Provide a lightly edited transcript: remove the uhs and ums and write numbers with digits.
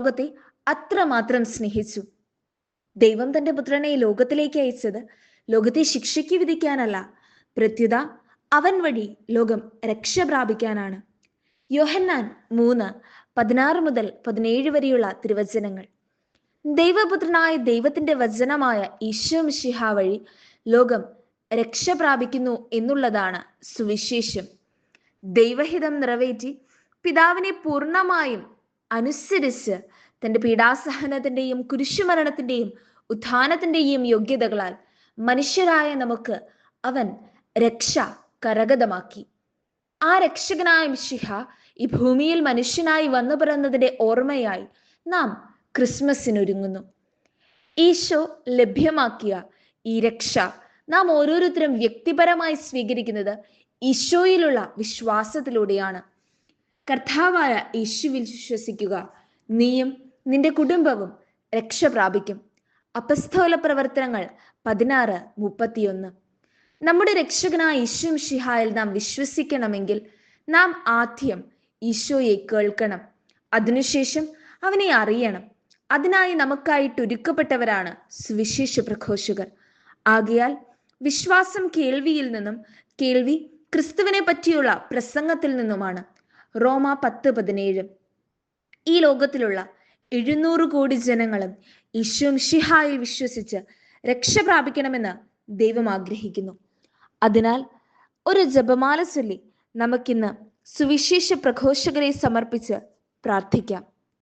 ലോകത്തെ അത്രമാത്രം സ്നേഹിച്ചു. ദൈവം തന്റെ പുത്രനെ ലോകത്തിലേക്ക് അയച്ചത് ലോകത്തെ ശിക്ഷയ്ക്ക് വിധിക്കാനല്ല, പ്രത്യുത അവൻ വഴി ലോകം രക്ഷ പ്രാപിക്കാനാണ്. യോഹന്നാൻ 3:16-17 വരെയുള്ള തിരുവചനങ്ങൾ. ദൈവപുത്രനായ ദൈവത്തിന്റെ വചനമായ ഈശോ മിശിഹ വഴി ലോകം രക്ഷ പ്രാപിക്കുന്നു എന്നുള്ളതാണ് സുവിശേഷം. ദൈവഹിതം നിറവേറ്റി പിതാവിനെ പൂർണ്ണമായും അനുസരിച്ച് തന്റെ പീഡാസഹനത്തിന്റെയും കുരിശുമരണത്തിന്റെയും ഉത്ഥാനത്തിന്റെയും യോഗ്യതകളാൽ മനുഷ്യരായ നമുക്ക് അവൻ രക്ഷ കരഗതമാക്കി. ആ രക്ഷകനായ മിശിഹ ഈ ഭൂമിയിൽ മനുഷ്യനായി വന്നു പിറന്നതിന്റെ ഓർമ്മയായി നാം ക്രിസ്മസിനൊരുങ്ങുന്നു. ഈശോ ലഭ്യമാക്കിയ ഈ രക്ഷ നാം ഓരോരുത്തരും വ്യക്തിപരമായി സ്വീകരിക്കുന്നത് ഈശോയിലുള്ള വിശ്വാസത്തിലൂടെയാണ്. കർത്താവായ യേശുവിൽ വിശ്വസിക്കുക, നീയും നിന്റെ കുടുംബവും രക്ഷ പ്രാപിക്കും. അപ്പസ്തോല പ്രവർത്തനങ്ങൾ 16:31. നമ്മുടെ രക്ഷകനായ യേശു മിശിഹായിൽ നാം വിശ്വസിക്കണമെങ്കിൽ നാം ആദ്യം ഈശോയെ കേൾക്കണം, അതിനുശേഷം അവനെ അറിയണം. അതിനായി നമുക്കായിട്ട് ഒരുക്കപ്പെട്ടവരാണ് സുവിശേഷ പ്രഘോഷകർ. ആകയാൽ വിശ്വാസം കേൾവിയിൽ നിന്നും, കേൾവി ക്രിസ്തുവിനെ പറ്റിയുള്ള പ്രസംഗത്തിൽ നിന്നുമാണ്. റോമ 10:17. ഈ ലോകത്തിലുള്ള 700 കോടി ജനങ്ങളും ഈശോ മിശിഹായിൽ വിശ്വസിച്ച് രക്ഷ പ്രാപിക്കണമെന്ന് ദൈവം ആഗ്രഹിക്കുന്നു. അതിനാൽ ഒരു ജപമാല ചൊല്ലി നമുക്കിന്ന് സുവിശേഷ പ്രഘോഷകരെ സമർപ്പിച്ച് പ്രാർത്ഥിക്കാം.